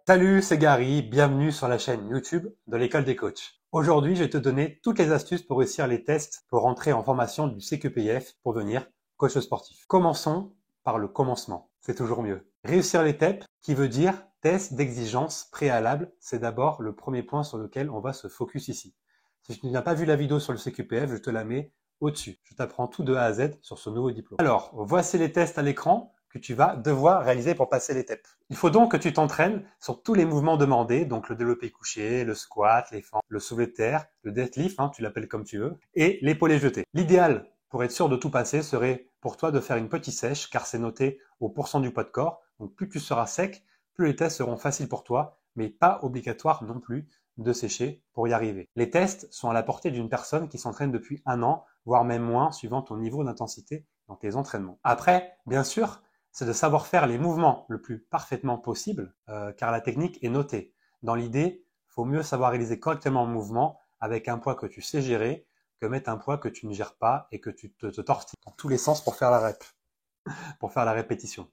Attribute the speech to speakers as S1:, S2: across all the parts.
S1: Salut, c'est Gary, bienvenue sur la chaîne YouTube de l'école des coachs. Aujourd'hui, je vais te donner toutes les astuces pour réussir les tests pour rentrer en formation du CQPF pour devenir coach sportif. Commençons par le commencement, c'est toujours mieux. Réussir les TEP, qui veut dire test d'exigence préalable, c'est d'abord le premier point sur lequel on va se focus ici. Si tu n'as pas vu la vidéo sur le CQPF, je te la mets au-dessus. Je t'apprends tout de A à Z sur ce nouveau diplôme. Alors, voici les tests à l'écran que tu vas devoir réaliser pour passer les TEP. Il faut donc que tu t'entraînes sur tous les mouvements demandés, donc le développé couché, le squat, les fentes, le soulevé de terre, le deadlift, tu l'appelles comme tu veux, et l'épaulé jeté. L'idéal, pour être sûr de tout passer, serait pour toi de faire une petite sèche, car c'est noté au % du poids de corps. Donc plus tu seras sec, plus les tests seront faciles pour toi, mais pas obligatoire non plus de sécher pour y arriver. Les tests sont à la portée d'une personne qui s'entraîne depuis 1 an, voire même moins, suivant ton niveau d'intensité dans tes entraînements. Après, bien sûr, c'est de savoir faire les mouvements le plus parfaitement possible, car la technique est notée. Dans l'idée, il faut mieux savoir réaliser correctement le mouvement avec un poids que tu sais gérer que mettre un poids que tu ne gères pas et que tu te tortilles dans tous les sens pour faire la rep, pour faire la répétition.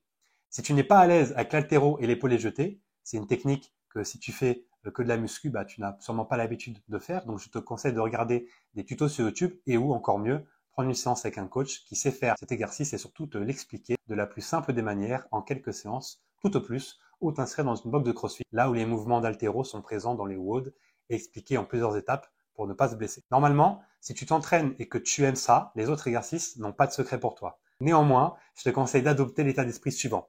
S1: Si tu n'es pas à l'aise avec l'haltéro et l'épaulé jeté, c'est une technique que si tu fais que de la muscu, tu n'as sûrement pas l'habitude de faire. Donc je te conseille de regarder des tutos sur YouTube et ou encore mieux, prendre une séance avec un coach qui sait faire cet exercice et surtout te l'expliquer de la plus simple des manières en quelques séances, tout au plus, ou t'inscrire dans une box de CrossFit, là où les mouvements d'haltéro sont présents dans les WOD et expliqués en plusieurs étapes pour ne pas se blesser. Normalement, si tu t'entraînes et que tu aimes ça, les autres exercices n'ont pas de secret pour toi. Néanmoins, je te conseille d'adopter l'état d'esprit suivant.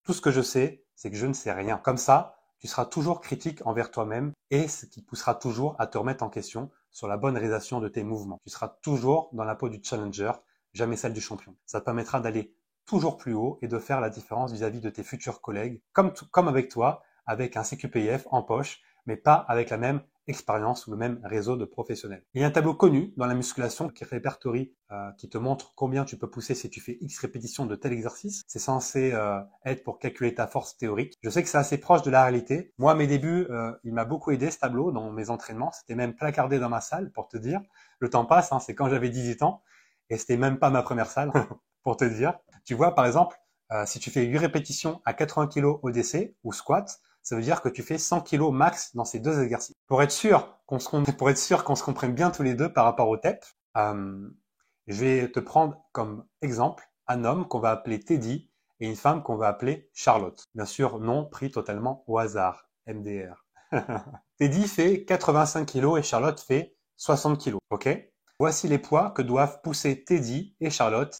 S1: Tout ce que je sais, c'est que je ne sais rien. Comme ça, tu seras toujours critique envers toi-même et ce qui poussera toujours à te remettre en question sur la bonne réalisation de tes mouvements. Tu seras toujours dans la peau du challenger, jamais celle du champion. Ça te permettra d'aller toujours plus haut et de faire la différence vis-à-vis de tes futurs collègues, comme avec toi, avec un CQPF en poche, mais pas avec la même expérience ou le même réseau de professionnels. Il y a un tableau connu dans la musculation qui répertorie, qui te montre combien tu peux pousser si tu fais X répétitions de tel exercice. C'est censé être pour calculer ta force théorique. Je sais que c'est assez proche de la réalité. Moi, à mes débuts, il m'a beaucoup aidé ce tableau dans mes entraînements. C'était même placardé dans ma salle pour te dire. Le temps passe, c'est quand j'avais 18 ans et c'était même pas ma première salle pour te dire. Tu vois, par exemple, si tu fais 8 répétitions à 80 kg au DC ou squat, ça veut dire que tu fais 100 kg max dans ces deux exercices. Pour être sûr qu'on se comprenne bien tous les deux par rapport au TEP, je vais te prendre comme exemple un homme qu'on va appeler Teddy et une femme qu'on va appeler Charlotte. Bien sûr, nom pris totalement au hasard, MDR. Teddy fait 85 kg et Charlotte fait 60 kg, ok? Voici les poids que doivent pousser Teddy et Charlotte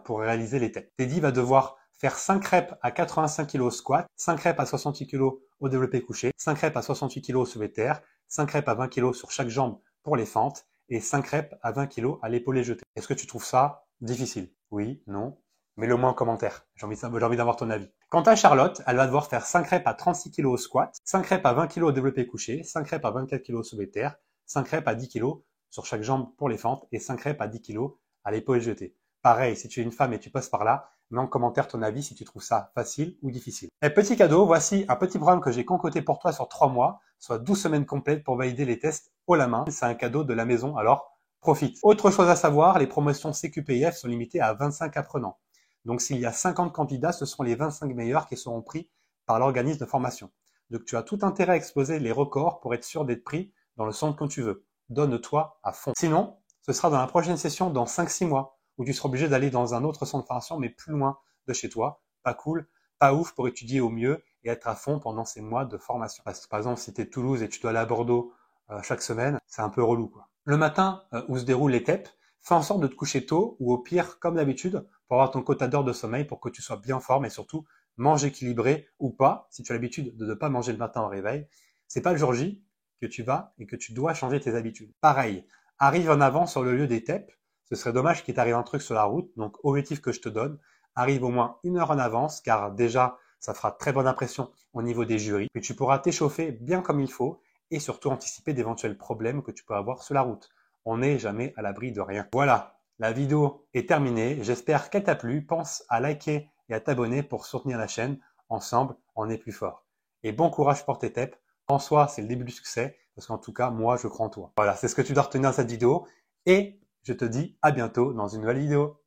S1: pour réaliser les TEP. Teddy va devoir faire 5 reps à 85 kg au squat, 5 reps à 68 kg au développé couché, 5 reps à 68 kg au soulevé de terre, 5 reps à 20 kg sur chaque jambe pour les fentes et 5 reps à 20 kg à l'épaulé jeté. Est-ce que tu trouves ça difficile? Oui, non? Mets-le moi en commentaire. J'ai envie d'avoir ton avis. Quant à Charlotte, elle va devoir faire 5 reps à 36 kg au squat, 5 reps à 20 kg au développé couché, 5 reps à 24 kg au soulevé de terre, 5 reps à 10 kg sur chaque jambe pour les fentes et 5 reps à 10 kg à l'épaulé jeté. Pareil, si tu es une femme et tu passes par là, mets en commentaire ton avis si tu trouves ça facile ou difficile. Et petit cadeau, voici un petit programme que j'ai concocté pour toi sur 3 mois, soit 12 semaines complètes pour valider les tests haut la main. C'est un cadeau de la maison, alors profite. Autre chose à savoir, les promotions CQPF sont limitées à 25 apprenants. Donc s'il y a 50 candidats, ce seront les 25 meilleurs qui seront pris par l'organisme de formation. Donc tu as tout intérêt à exploser les records pour être sûr d'être pris dans le centre que tu veux. Donne-toi à fond. Sinon, ce sera dans la prochaine session dans 5-6 mois où tu seras obligé d'aller dans un autre centre de formation mais plus loin de chez toi. Pas cool, pas ouf pour étudier au mieux et être à fond pendant ces mois de formation. Parce que, par exemple, si tu es de Toulouse et tu dois aller à Bordeaux chaque semaine, c'est un peu relou, quoi. Le matin où se déroulent les TEP, fais en sorte de te coucher tôt ou au pire, comme d'habitude, pour avoir ton quota d'heures de sommeil pour que tu sois bien en forme et surtout mange équilibré ou pas, si tu as l'habitude de ne pas manger le matin au réveil. C'est pas le jour J que tu vas et que tu dois changer tes habitudes. Pareil, arrive en avant sur le lieu des TEP. Ce serait dommage qu'il t'arrive un truc sur la route. Donc, objectif que je te donne, arrive au moins 1 heure en avance car déjà, ça fera très bonne impression au niveau des jurys. Puis tu pourras t'échauffer bien comme il faut et surtout anticiper d'éventuels problèmes que tu peux avoir sur la route. On n'est jamais à l'abri de rien. Voilà, la vidéo est terminée. J'espère qu'elle t'a plu. Pense à liker et à t'abonner pour soutenir la chaîne. Ensemble, on est plus fort. Et bon courage pour tes TEP. En soi, c'est le début du succès parce qu'en tout cas, moi, je crois en toi. Voilà, c'est ce que tu dois retenir dans cette vidéo. Et Je te dis à bientôt dans une nouvelle vidéo.